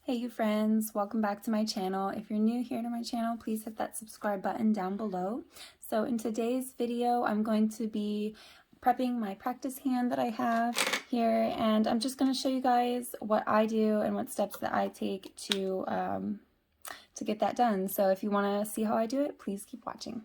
Hey you friends, welcome back to my channel. If you're new here to my channel, please hit that subscribe button down below. So in today's video, I'm going to be prepping my practice hand that I have here, and I'm just going to show you guys what I do and what steps that I take to get that done. So if you want to see how I do it, please keep watching.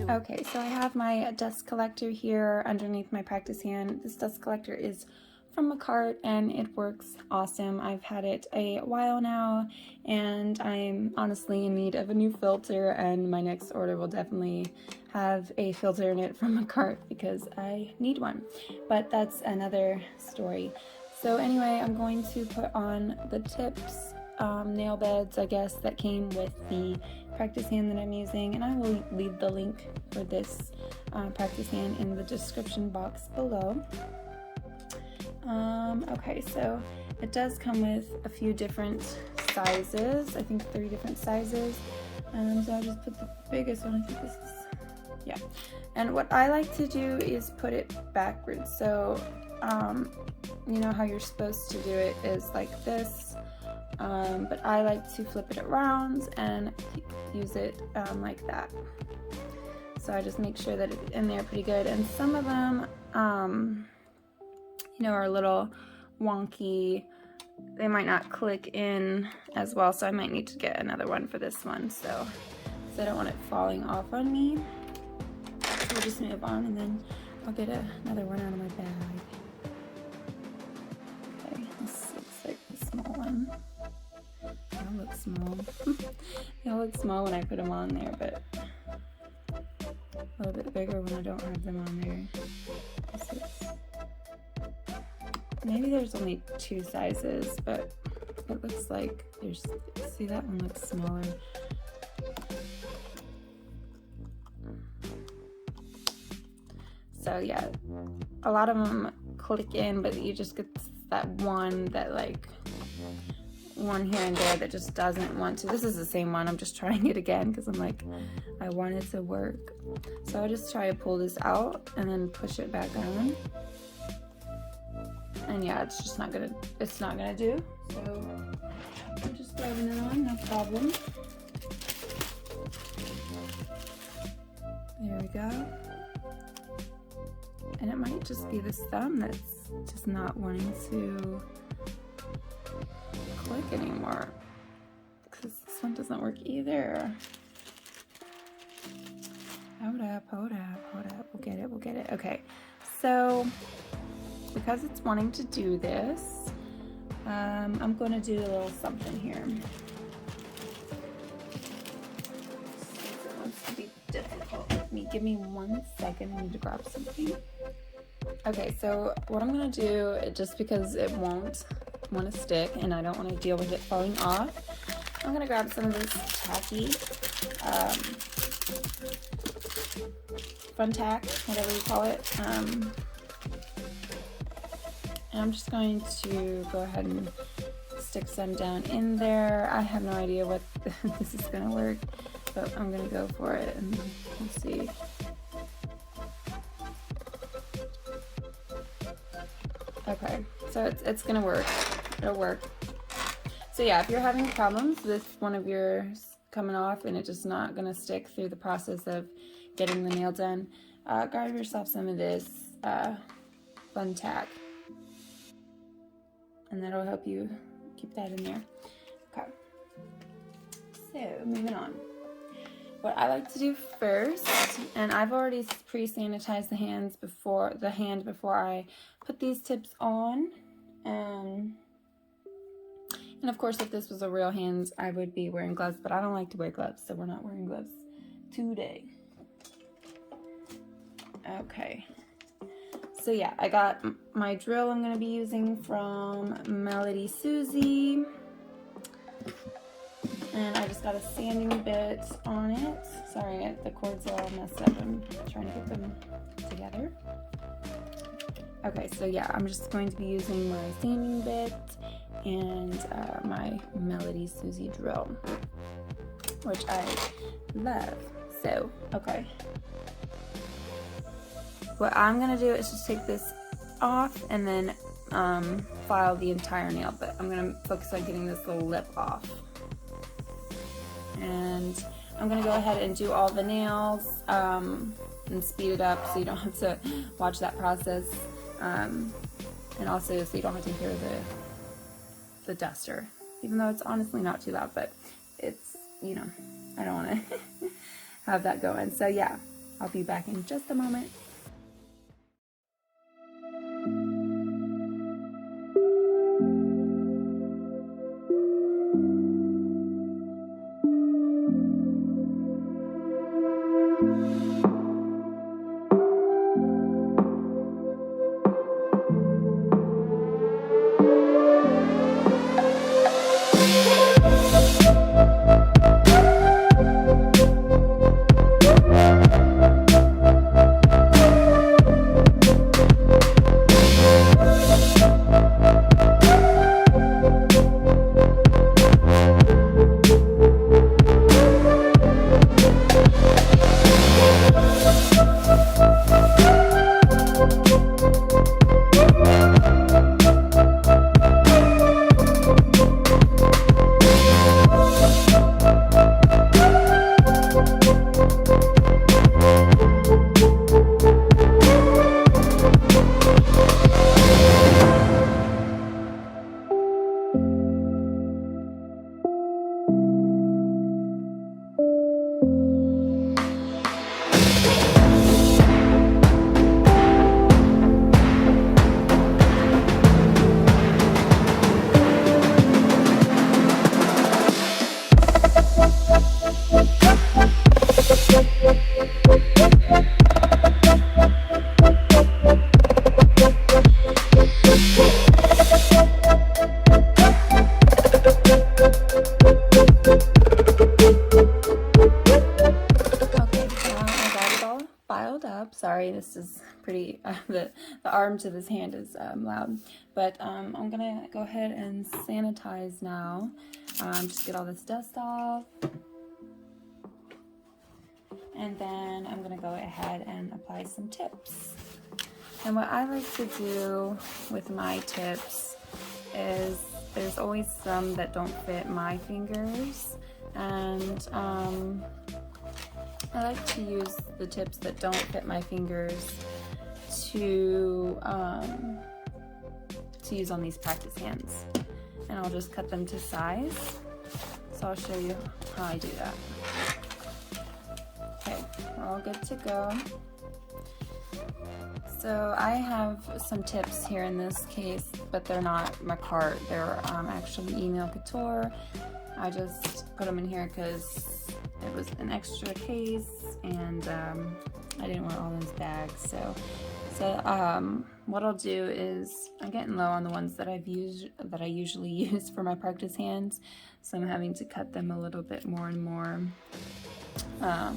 Okay, so I have my dust collector here underneath my practice hand. This dust collector is from Makartt and it works awesome. I've had it a while now and I'm honestly in need of a new filter, and my next order will definitely have a filter in it from Makartt because I need one, but that's another story. So anyway, I'm going to put on the tips, nail beds, I guess, that came with the practice hand that I'm using, and I will leave the link for this practice hand in the description box below. Okay, so it does come with a few different sizes, I think 3 different sizes, so I'll just put the biggest one. I think this is, yeah. And what I like to do is put it backwards, so you know how you're supposed to do it is like this, but I like to flip it around and use it like that. So I just make sure that it's in there pretty good, and some of them you know, are a little wonky. They might not click in as well, so I might need to get another one for this one, so I don't want it falling off on me. So we'll just move on, and then I'll get another one out of my bag. Okay, this looks like the small one. They all look small. They all look small when I put them on there, but a little bit bigger when I don't have them on there. Maybe there's only 2 sizes, but it looks like there's, see, that one looks smaller. So yeah, a lot of them click in, but you just get that one, that like one here and there that just doesn't want to. This is the same one, I'm just trying it again because I'm like, I want it to work. So I just try to pull this out and then push it back on. And yeah, it's just not gonna do. So I'm just grabbing it on, no problem. There we go. And it might just be this thumb that's just not wanting to click anymore, because this one doesn't work either. Hold up. We'll get it. Okay, so because it's wanting to do this, I'm going to do a little something here. It wants to be difficult. Give me 1 second. I need to grab something. Okay, so what I'm going to do, just because it won't want to stick and I don't want to deal with it falling off, I'm going to grab some of this tacky, fun tack, whatever you call it. And I'm just going to go ahead and stick some down in there. I have no idea what this is going to work, but I'm going to go for it and we'll see. Okay, so it's going to work. It'll work. So yeah, if you're having problems with one of yours coming off and it's just not going to stick through the process of getting the nail done, grab yourself some of this fun tack, and that'll help you keep that in there. Okay, so moving on. What I like to do first, and I've already pre-sanitized the hand before I put these tips on, and of course if this was a real hand I would be wearing gloves, but I don't like to wear gloves, so we're not wearing gloves today. Okay, so yeah, I got my drill I'm going to be using from Melody Susie, and I just got a sanding bit on it. Sorry, the cords are all messed up. I'm trying to get them together. Okay, so yeah, I'm just going to be using my sanding bit and my Melody Susie drill, which I love. So, okay. What I'm gonna do is just take this off and then file the entire nail, but I'm gonna focus on getting this little lip off. And I'm gonna go ahead and do all the nails and speed it up so you don't have to watch that process. And also so you don't have to hear the duster, even though it's honestly not too loud, but it's, you know, I don't want to have that going. So yeah, I'll be back in just a moment. Sorry, this is pretty, the arm to this hand is loud, but I'm gonna go ahead and sanitize now. Just get all this dust off, and then I'm gonna go ahead and apply some tips. And what I like to do with my tips is there's always some that don't fit my fingers, and I like to use the tips that don't fit my fingers to use on these practice hands. And I'll just cut them to size. So I'll show you how I do that. Okay, we're all good to go. So I have some tips here in this case, but they're not Makartt. They're actually Leonell Couture. I just put them in here because it was an extra case, and I didn't want all those bags. So what I'll do is I'm getting low on the ones that I usually use for my practice hands, so I'm having to cut them a little bit more and more. But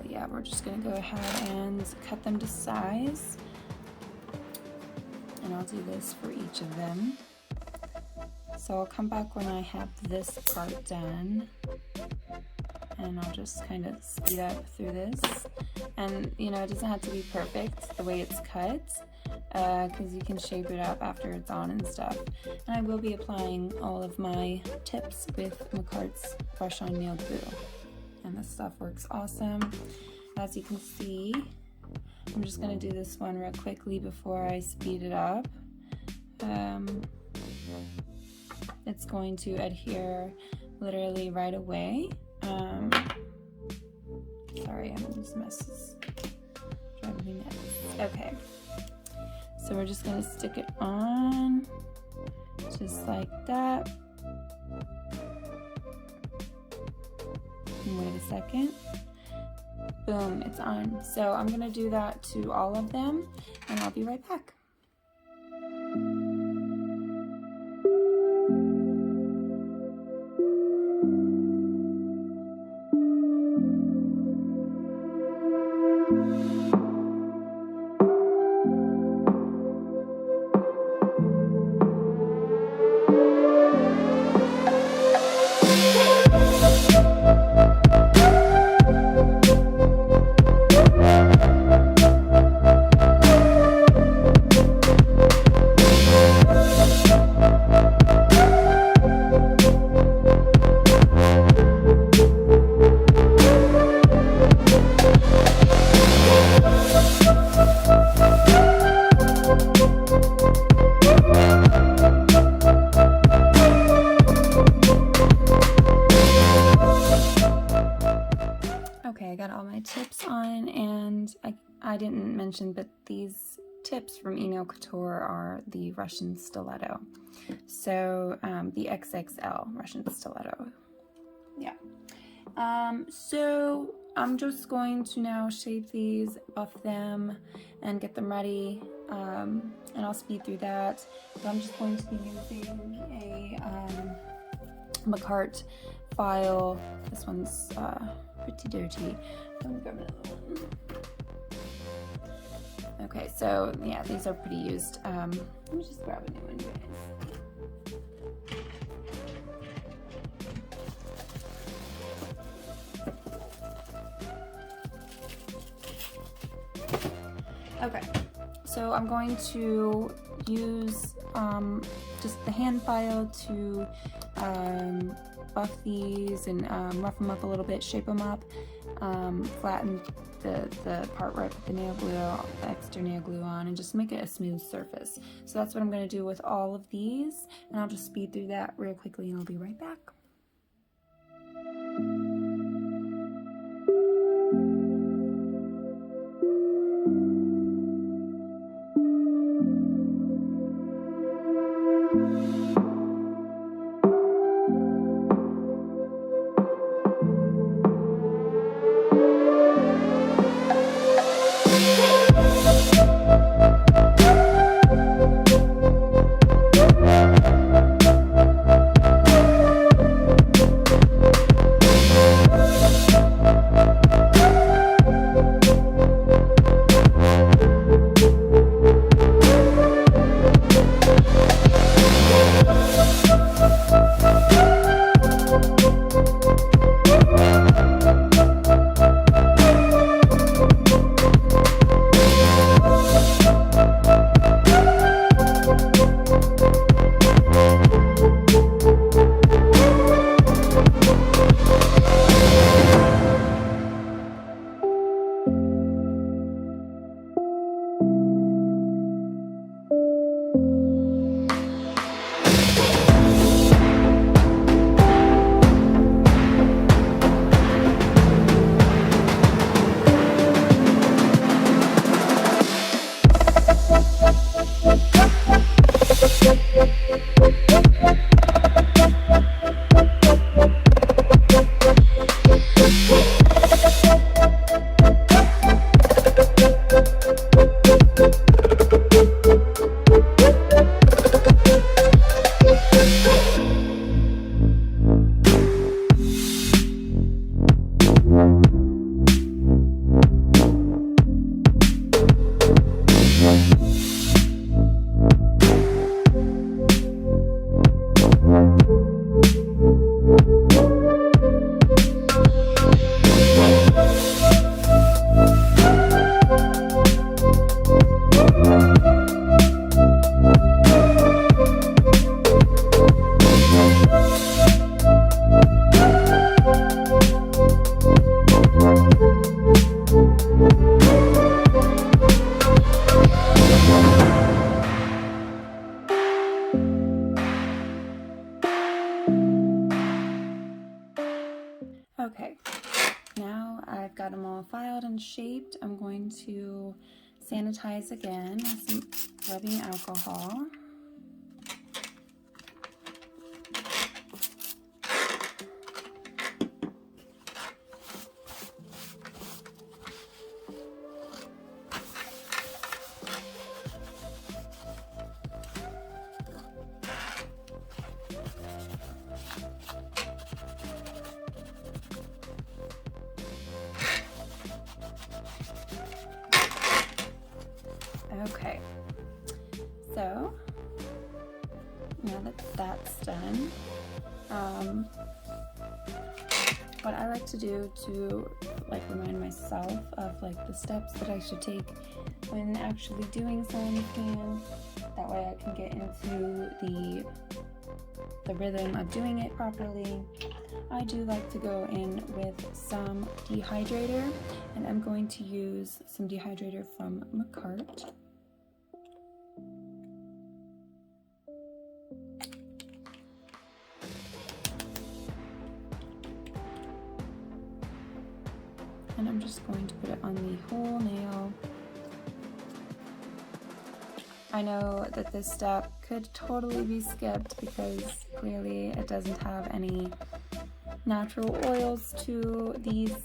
yeah, we're just gonna go ahead and cut them to size, and I'll do this for each of them. So I'll come back when I have this part done, and I'll just kind of speed up through this. And you know, it doesn't have to be perfect the way it's cut, because you can shape it up after it's on and stuff. And I will be applying all of my tips with Makartt's Brush On Nail Glue, and this stuff works awesome. As you can see, I'm just going to do this one real quickly before I speed it up. It's going to adhere literally right away. Sorry, this mess is driving me nuts. Okay, so we're just going to stick it on just like that. And wait a second. Boom, it's on. So I'm going to do that to all of them, and I'll be right back. mention, but these tips from Nail Couture are the Russian stiletto. So the XXL Russian stiletto. Yeah. So I'm just going to now shape these, buff them, and get them ready. And I'll speed through that. But I'm just going to be using a Makartt file. This one's pretty dirty. Let me grab another one. Okay, so yeah, these are pretty used. Let me just grab a new one, guys. Okay, so I'm going to use just the hand file to buff these and rough them up a little bit, shape them up, flatten the part where I put the nail glue, the extra nail glue on, and just make it a smooth surface. So that's what I'm going to do with all of these, and I'll just speed through that real quickly and I'll be right back. Okay, now I've got them all filed and shaped. I'm going to sanitize again with some rubbing alcohol. Okay, so now that that's done, what I like to do to like remind myself of like the steps that I should take when actually doing sewing can, that way I can get into the rhythm of doing it properly. I do like to go in with some dehydrator, and I'm going to use some dehydrator from Makartt. And I'm just going to put it on the whole nail. I know that this step could totally be skipped because clearly it doesn't have any natural oils to these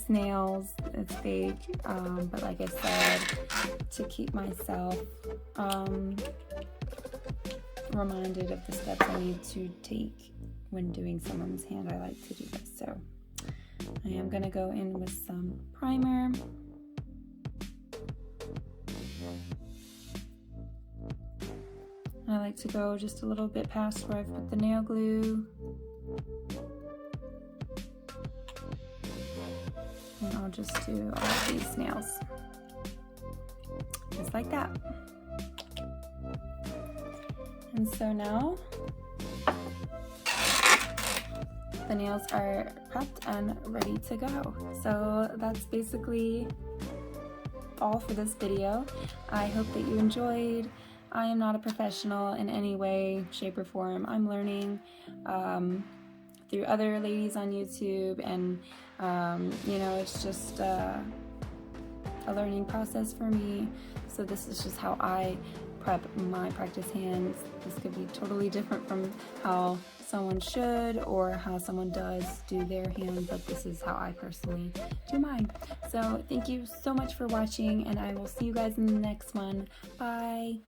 nails. It's fake, but like I said, to keep myself reminded of the steps I need to take when doing someone's hand, I like to do this. So I am going to go in with some primer. I like to go just a little bit past where I've put the nail glue. And I'll just do all of these nails. Just like that. And so now the nails are prepped and ready to go. So that's basically all for this video. I hope that you enjoyed. I am not a professional in any way, shape, or form. I'm learning through other ladies on YouTube, and you know, it's just a learning process for me. So this is just how I prep my practice hands. This could be totally different from how someone should or how someone does do their hand, but this is how I personally do mine. So thank you so much for watching, and I will see you guys in the next one. Bye.